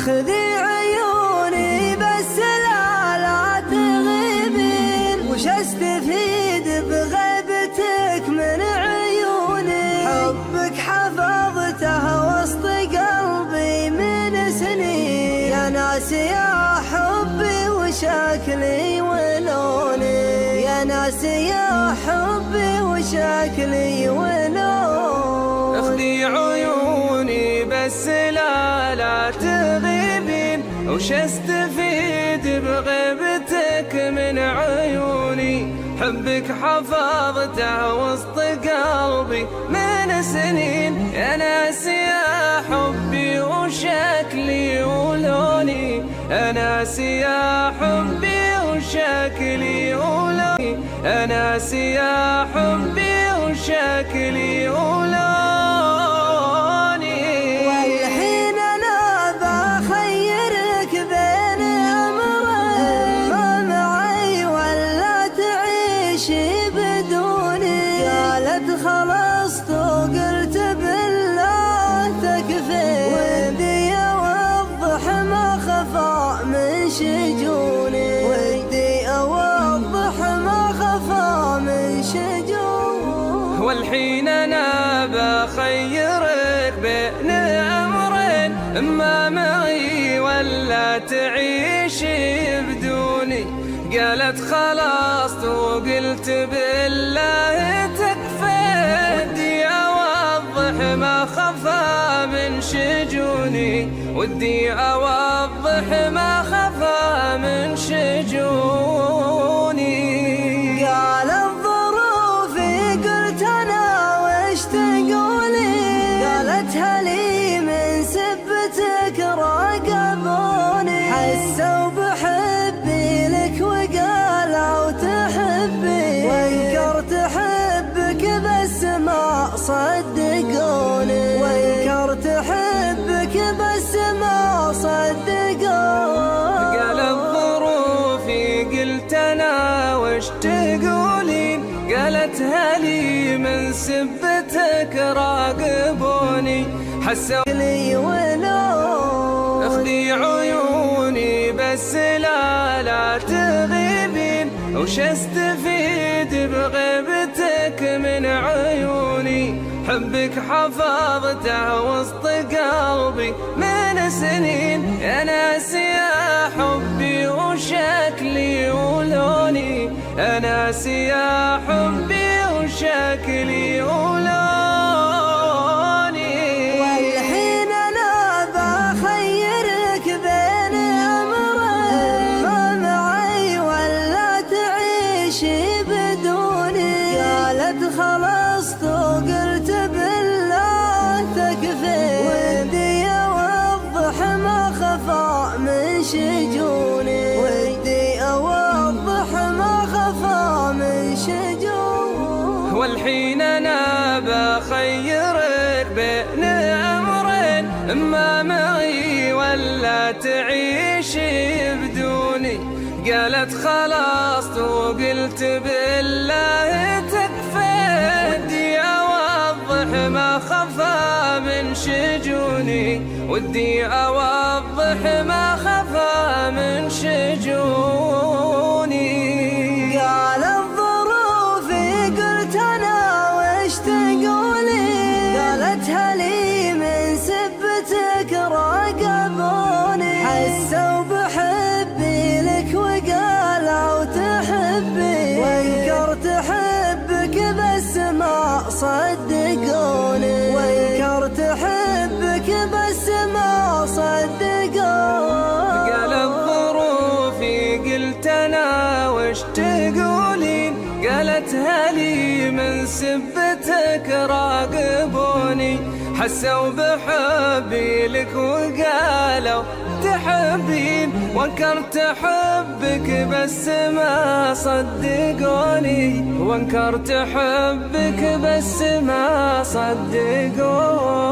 اخذي عيوني بس لا تغيبين، وش استفيد بغيبتك من عيوني؟ حبك حفظته وسط قلبي من سنين، يا ناس يا حبي وشكلي ولوني، يا ناس يا حبي وشكلي ولوني. اخذي عيوني بس لا تغيبين، وش استفيد بغيبتك من عيوني؟ حبك حفظته وسط قلبي من سنين، يا ناس يا حبي وشكلي ولوني، يا ناس يا حبي وشكلي ولوني، يا ناس يا حبي وشكلي ولوني. والحين انا بخيرك بين امرين، ما معي ولا تعيشي بدوني. قالت خلصت وقلت بالله تكفي، ودي اوضح ما خفى من شجوني، ودي اوضح ما خفى من شجوني. والحين انا بخيرك بين امرين، اما معي ولا تعيشي بدوني. قالت خلاص وقلت بالله تكفي، ودي اوضح ما خفى من شجوني، ودي اوضح ما خفى من شجوني. قالت ظروفي قلت انا وش تقولي؟ قالت هلي من سبتك راقبوني، حسوا بحبي لك وقالوا تحبي، وانكرت حبك بس ما صدقوني، وانكرت حبك بس ما صدقوني. قالت ظروفي قلت انا وش تقولين؟ قالت هلي من سبتك راقبوني، حسوا لي ولو. اخذي عيوني بس لا تغيبين، وش استفيد بغيبتك من عيوني؟ حبك حفظته وسط قلبي من سنين، يا ناس يا حبي وشكلي ولوني، يا ناس يا حبي وشكلي ولوني. والحين انا بخيرك بين امرين، ما معي ولا تعيشي بدوني. قالت خلصت وقلت بالله تكفي، ودي اوضح ما خفى من شجوني، ودي اوضح ما خفى من شجوني. والحين انا بخيرك بين امرين، اما معي ولا تعيشي بدوني. قالت خلاص وقلت بالله تكفي، ودي اوضح ما خفى من شجوني، ودي اوضح ما خفى من شجوني. قالت ظروفي قلت انا وش تقولي؟ قالت هلي من سبتك راقبوني، حسوا بحبي لك وقالوا تحبي، وانكرت حبك بس ما صدقوني، وانكرت حبك بس ما صدقوني. قالت ظروفي قلت انا وش تقولين؟ قالت هلي من سبتك راقبوني، حسوا بحبي لك وقالوا تحبين، وانكرت حبك بس ما صدقوني، وانكرت حبك بس ما صدقوني.